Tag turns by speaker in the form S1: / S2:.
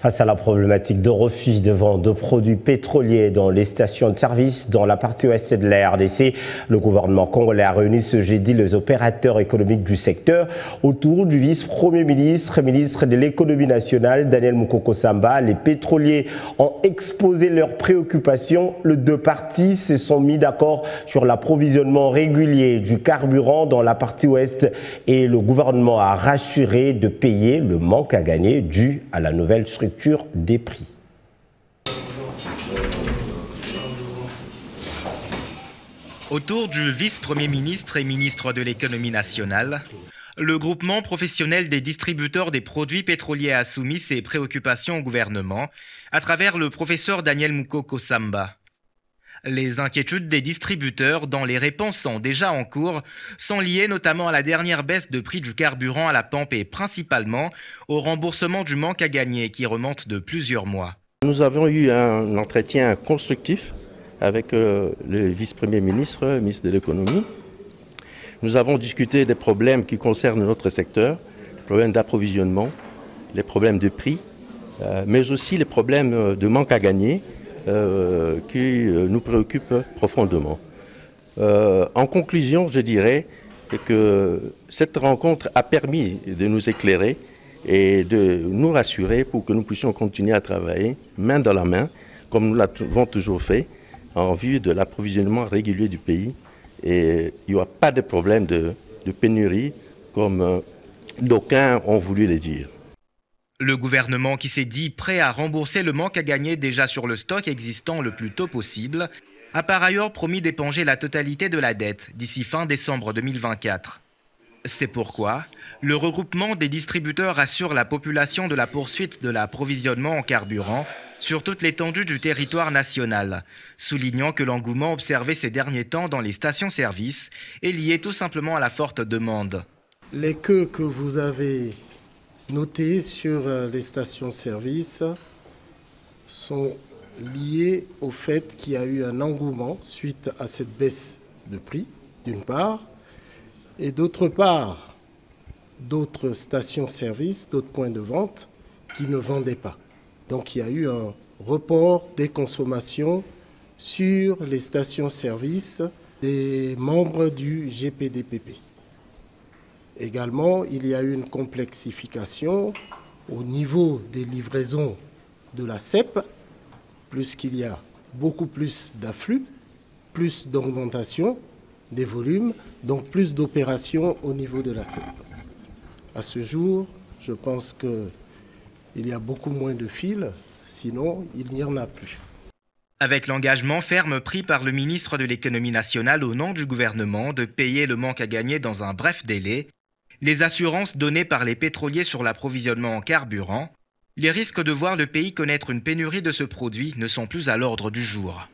S1: Face à la problématique de refus de vente de produits pétroliers dans les stations de service dans la partie ouest de la RDC, le gouvernement congolais a réuni ce jeudi les opérateurs économiques du secteur autour du vice-premier ministre et ministre de l'économie nationale, Daniel Moukoko Samba. Les pétroliers ont exposé leurs préoccupations. Les deux parties se sont mis d'accord sur l'approvisionnement régulier du carburant dans la partie ouest et le gouvernement a rassuré de payer le manque à gagner dû à la nouvelle structure des prix.
S2: Autour du vice-premier ministre et ministre de l'économie nationale, le groupement professionnel des distributeurs des produits pétroliers a soumis ses préoccupations au gouvernement à travers le professeur Daniel Moukoko Samba. Les inquiétudes des distributeurs, dont les réponses sont déjà en cours, sont liées notamment à la dernière baisse de prix du carburant à la pompe et principalement au remboursement du manque à gagner qui remonte de plusieurs mois.
S3: Nous avons eu un entretien constructif avec le vice-premier ministre, ministre de l'économie. Nous avons discuté des problèmes qui concernent notre secteur, les problèmes d'approvisionnement, les problèmes de prix, mais aussi les problèmes de manque à gagner qui nous préoccupent profondément. En conclusion, je dirais que cette rencontre a permis de nous éclairer et de nous rassurer pour que nous puissions continuer à travailler main dans la main, comme nous l'avons toujours fait, en vue de l'approvisionnement régulier du pays. Et il n'y aura pas de problème de pénurie, comme d'aucuns ont voulu le dire.
S2: Le gouvernement, qui s'est dit prêt à rembourser le manque à gagner déjà sur le stock existant le plus tôt possible, a par ailleurs promis d'éponger la totalité de la dette d'ici fin décembre 2024. C'est pourquoi le regroupement des distributeurs assure la population de la poursuite de l'approvisionnement en carburant sur toute l'étendue du territoire national, soulignant que l'engouement observé ces derniers temps dans les stations-service est lié tout simplement à la forte demande.
S4: Les queues que vous avez notées sur les stations-service sont liées au fait qu'il y a eu un engouement suite à cette baisse de prix, d'une part, et d'autre part, d'autres stations-service, d'autres points de vente qui ne vendaient pas. Donc il y a eu un report des consommations sur les stations-service des membres du GPDPP. Également, il y a eu une complexification au niveau des livraisons de la CEP, puisqu'il y a beaucoup plus d'afflux, plus d'augmentation des volumes, donc plus d'opérations au niveau de la CEP. À ce jour, je pense qu'il y a beaucoup moins de fils, sinon il n'y en a plus.
S2: Avec l'engagement ferme pris par le ministre de l'économie nationale au nom du gouvernement de payer le manque à gagner dans un bref délai, les assurances données par les pétroliers sur l'approvisionnement en carburant, les risques de voir le pays connaître une pénurie de ce produit ne sont plus à l'ordre du jour.